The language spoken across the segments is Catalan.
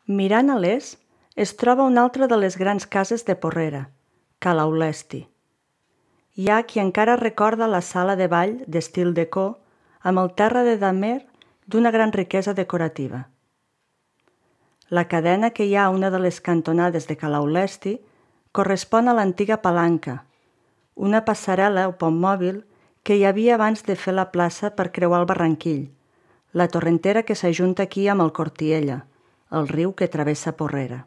Mirant a l'est, es troba una altra de les grans cases de Porrera, Ca l'Aulesti. Hi ha qui encara recorda la sala de ball d'estil decó amb el terra de damer d'una gran riquesa decorativa. La cadena que hi ha a una de les cantonades de Ca l'Aulesti correspon a l'antiga palanca, una passarel·la o pont mòbil que hi havia abans de fer la plaça per creuar el Barranquill, la torrentera que s'ajunta aquí amb el Cortiella, el riu que travessa Porrera.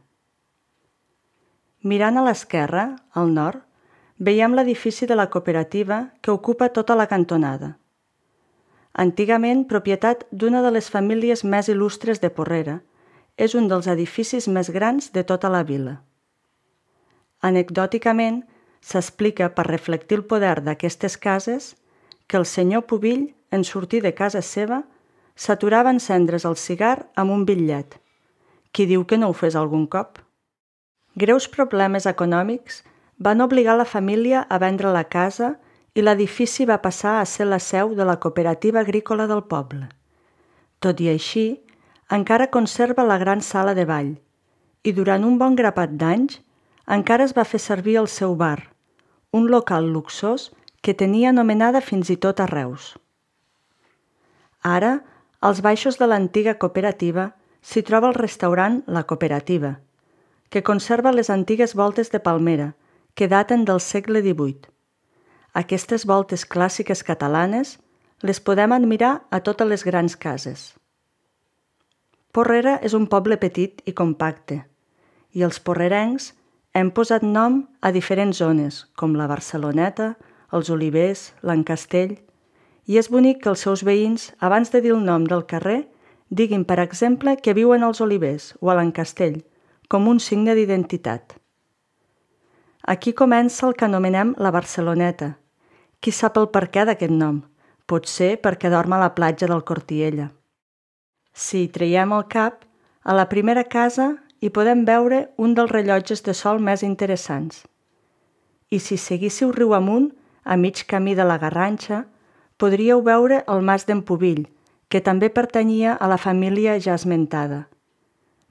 Mirant a l'esquerra, al nord, veiem l'edifici de la cooperativa que ocupa tota la cantonada. Antigament propietat d'una de les famílies més il·lustres de Porrera, és un dels edificis més grans de tota la vila. Anecdòticament, s'explica per reflectir el poder d'aquestes cases que el senyor Pubill, en sortir de casa seva, s'aturava a encendre's el cigar amb un bitllet. Qui diu que no ho fes algun cop? Greus problemes econòmics van obligar la família a vendre la casa i l'edifici va passar a ser la seu de la cooperativa agrícola del poble. Tot i així, encara conserva la gran sala de ball i durant un bon grapat d'anys encara es va fer servir el seu bar, un local luxós que tenia anomenada fins i tot a Reus. Ara, als baixos de l'antiga cooperativa, s'hi troba el restaurant La Cooperativa, que conserva les antigues voltes de palmera, que daten del segle XVIII. Aquestes voltes clàssiques catalanes les podem admirar a totes les grans cases. Porrera és un poble petit i compacte, i els porrerencs hem posat nom a diferents zones, com la Barceloneta, els Olivers, l'Encastell, i és bonic que els seus veïns, abans de dir el nom del carrer, diguin, per exemple, que viuen als Olivers o a l'Encastell, com un signe d'identitat. Aquí comença el que anomenem la Barceloneta. Qui sap el perquè d'aquest nom? Potser perquè dorm a la platja del Cortiella. Si hi traiem el cap, a la primera casa hi podem veure un dels rellotges de sol més interessants. I si seguíssiu riu amunt, a mig camí de la Garranxa, podríeu veure el Mas d'en Pubill, que també pertanyia a la família ja esmentada.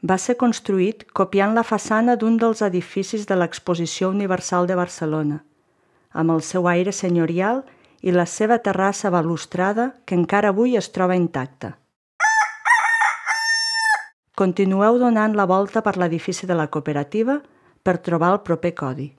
Va ser construït copiant la façana d'un dels edificis de l'Exposició Universal de Barcelona, amb el seu aire senyorial i la seva terrassa balustrada que encara avui es troba intacta. Continueu donant la volta per l'edifici de la cooperativa per trobar el proper codi.